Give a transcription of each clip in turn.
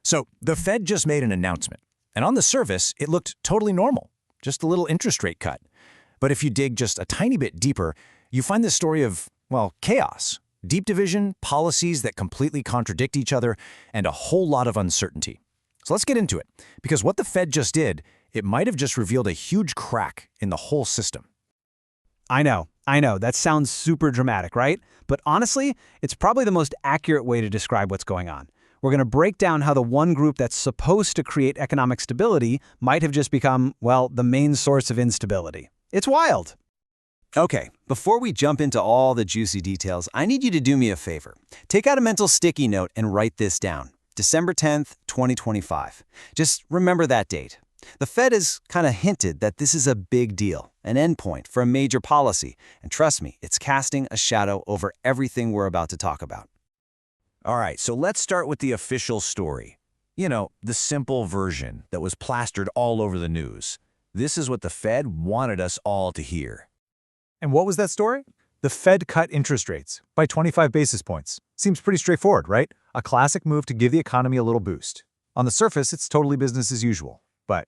So the Fed just made an announcement, and on the surface, it looked totally normal, just a little interest rate cut. But if you dig just a tiny bit deeper, you find this story of, well, chaos, deep division, policies that completely contradict each other, and a whole lot of uncertainty. So let's get into it, because what the Fed just did, it might have just revealed a huge crack in the whole system. I know. That sounds super dramatic, right? But honestly, it's probably the most accurate way to describe what's going on. We're going to break down how the one group that's supposed to create economic stability might have just become, well, the main source of instability. It's wild. Okay, before we jump into all the juicy details, I need you to do me a favor. Take out a mental sticky note and write this down. December 10th, 2025. Just remember that date. The Fed has kind of hinted that this is a big deal, an endpoint for a major policy, and trust me, it's casting a shadow over everything we're about to talk about. All right, so let's start with the official story. You know, the simple version that was plastered all over the news. This is what the Fed wanted us all to hear. And what was that story? The Fed cut interest rates by 25 basis points. Seems pretty straightforward, right? A classic move to give the economy a little boost. On the surface, it's totally business as usual. But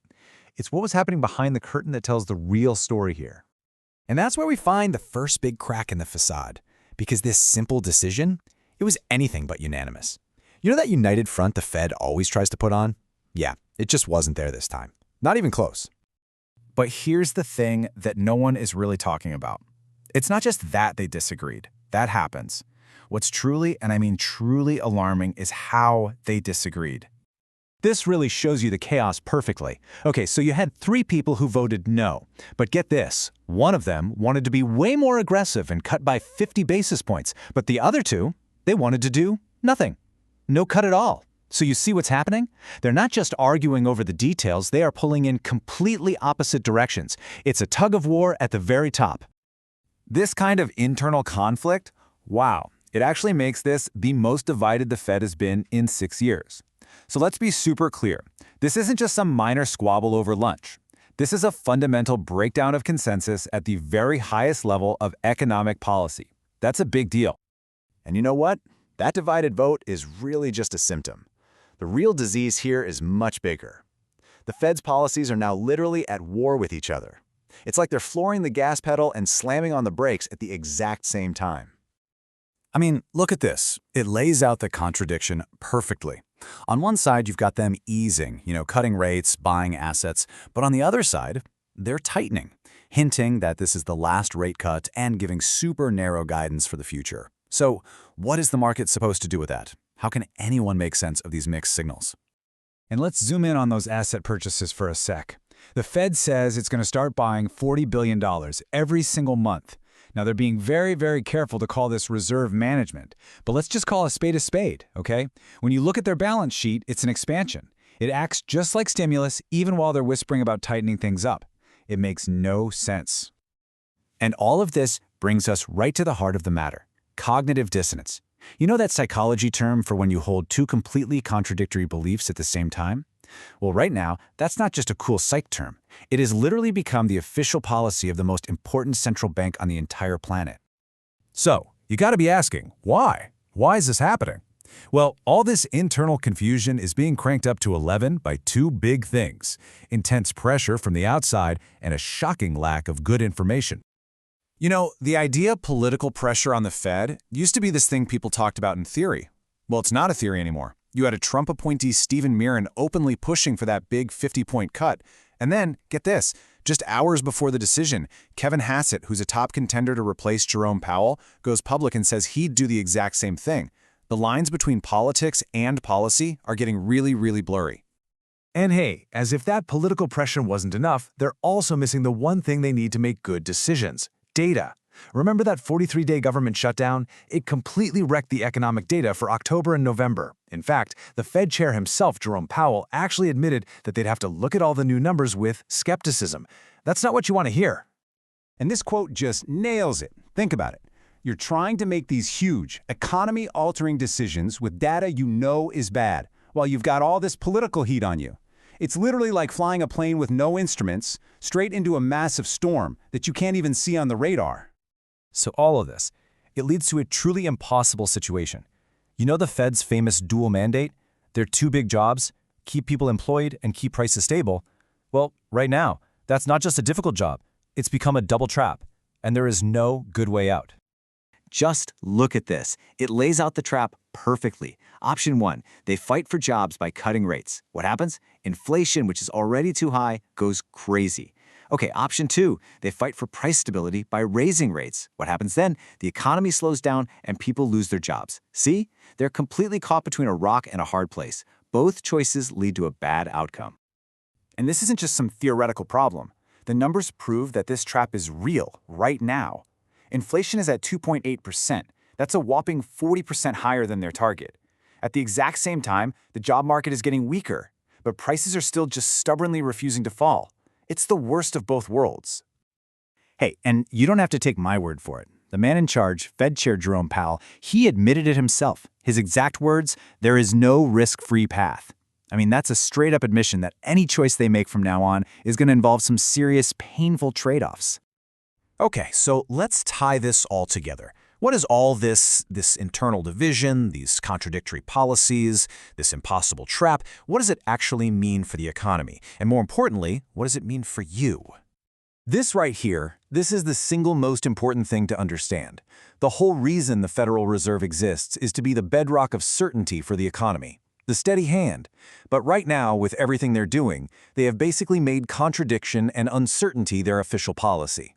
it's what was happening behind the curtain that tells the real story here. And that's where we find the first big crack in the facade. Because this simple decision, it was anything but unanimous. You know that united front the Fed always tries to put on? Yeah, it just wasn't there this time. Not even close. But here's the thing that no one is really talking about. It's not just that they disagreed. That happens. What's truly, and I mean truly alarming, is how they disagreed. This really shows you the chaos perfectly. Okay, so you had 3 people who voted no. But get this, one of them wanted to be way more aggressive and cut by 50 basis points. But the other 2, they wanted to do nothing. No cut at all. So you see what's happening? They're not just arguing over the details, they are pulling in completely opposite directions. It's a tug of war at the very top. This kind of internal conflict, wow, it actually makes this the most divided the Fed has been in 6 years. So let's be super clear. This isn't just some minor squabble over lunch. This is a fundamental breakdown of consensus at the very highest level of economic policy. That's a big deal. And you know what? That divided vote is really just a symptom. The real disease here is much bigger. The Fed's policies are now literally at war with each other. It's like they're flooring the gas pedal and slamming on the brakes at the exact same time. I mean, look at this. It lays out the contradiction perfectly. On one side, you've got them easing, cutting rates, buying assets. But on the other side, they're tightening, hinting that this is the last rate cut and giving super narrow guidance for the future. So what is the market supposed to do with that? How can anyone make sense of these mixed signals? And let's zoom in on those asset purchases for a sec. The Fed says it's going to start buying $40 billion every single month. Now, they're being very, very careful to call this reserve management. But let's just call a spade, okay? When you look at their balance sheet, it's an expansion. It acts just like stimulus, even while they're whispering about tightening things up. It makes no sense. And all of this brings us right to the heart of the matter, cognitive dissonance. You know that psychology term for when you hold 2 completely contradictory beliefs at the same time? Well, right now, that's not just a cool psych term. It has literally become the official policy of the most important central bank on the entire planet. So, you gotta be asking, why? Why is this happening? Well, all this internal confusion is being cranked up to 11 by 2 big things: intense pressure from the outside and a shocking lack of good information. You know, the idea of political pressure on the Fed used to be this thing people talked about in theory. Well, it's not a theory anymore. You had a Trump appointee Stephen Mirren openly pushing for that big 50-point cut. And then, get this, just hours before the decision, Kevin Hassett, who's a top contender to replace Jerome Powell, goes public and says he'd do the exact same thing. The lines between politics and policy are getting really, really blurry. And hey, as if that political pressure wasn't enough, they're also missing the one thing they need to make good decisions: data. Remember that 43-day government shutdown? It completely wrecked the economic data for October and November. In fact, the Fed chair himself, Jerome Powell, actually admitted that they'd have to look at all the new numbers with skepticism. That's not what you want to hear. And this quote just nails it. Think about it. You're trying to make these huge, economy-altering decisions with data you know is bad, while you've got all this political heat on you. It's literally like flying a plane with no instruments straight into a massive storm that you can't even see on the radar. So all of this, it leads to a truly impossible situation. You know the Fed's famous dual mandate? They're two big jobs, keep people employed and keep prices stable. Well, right now, that's not just a difficult job. It's become a double trap, and there is no good way out. Just look at this. It lays out the trap perfectly. Option 1, they fight for jobs by cutting rates. What happens? Inflation, which is already too high, goes crazy. Okay, option 2, they fight for price stability by raising rates. What happens then? The economy slows down and people lose their jobs. See? They're completely caught between a rock and a hard place. Both choices lead to a bad outcome. And this isn't just some theoretical problem. The numbers prove that this trap is real right now. Inflation is at 2.8%. That's a whopping 40% higher than their target. At the exact same time, the job market is getting weaker, but prices are still just stubbornly refusing to fall. It's the worst of both worlds. Hey, and you don't have to take my word for it. The man in charge, Fed Chair Jerome Powell, he admitted it himself. His exact words, there is no risk-free path. I mean, that's a straight-up admission that any choice they make from now on is going to involve some serious, painful trade-offs. Okay, so let's tie this all together. What is all this internal division, these contradictory policies, this impossible trap, what does it actually mean for the economy? And more importantly, what does it mean for you? This right here, this is the single most important thing to understand. The whole reason the Federal Reserve exists is to be the bedrock of certainty for the economy, the steady hand. But right now, with everything they're doing, they have basically made contradiction and uncertainty their official policy.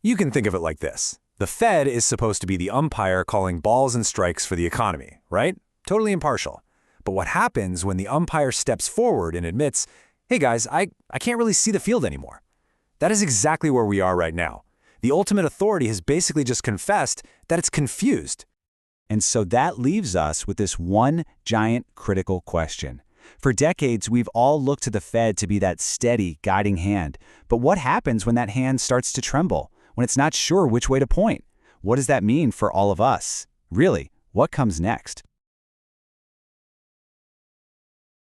You can think of it like this. The Fed is supposed to be the umpire calling balls and strikes for the economy, right? Totally impartial. But what happens when the umpire steps forward and admits, hey guys, I can't really see the field anymore? That is exactly where we are right now. The ultimate authority has basically just confessed that it's confused. And so that leaves us with this one giant critical question. For decades, we've all looked to the Fed to be that steady, guiding hand. But what happens when that hand starts to tremble? When it's not sure which way to point? What does that mean for all of us? Really, what comes next?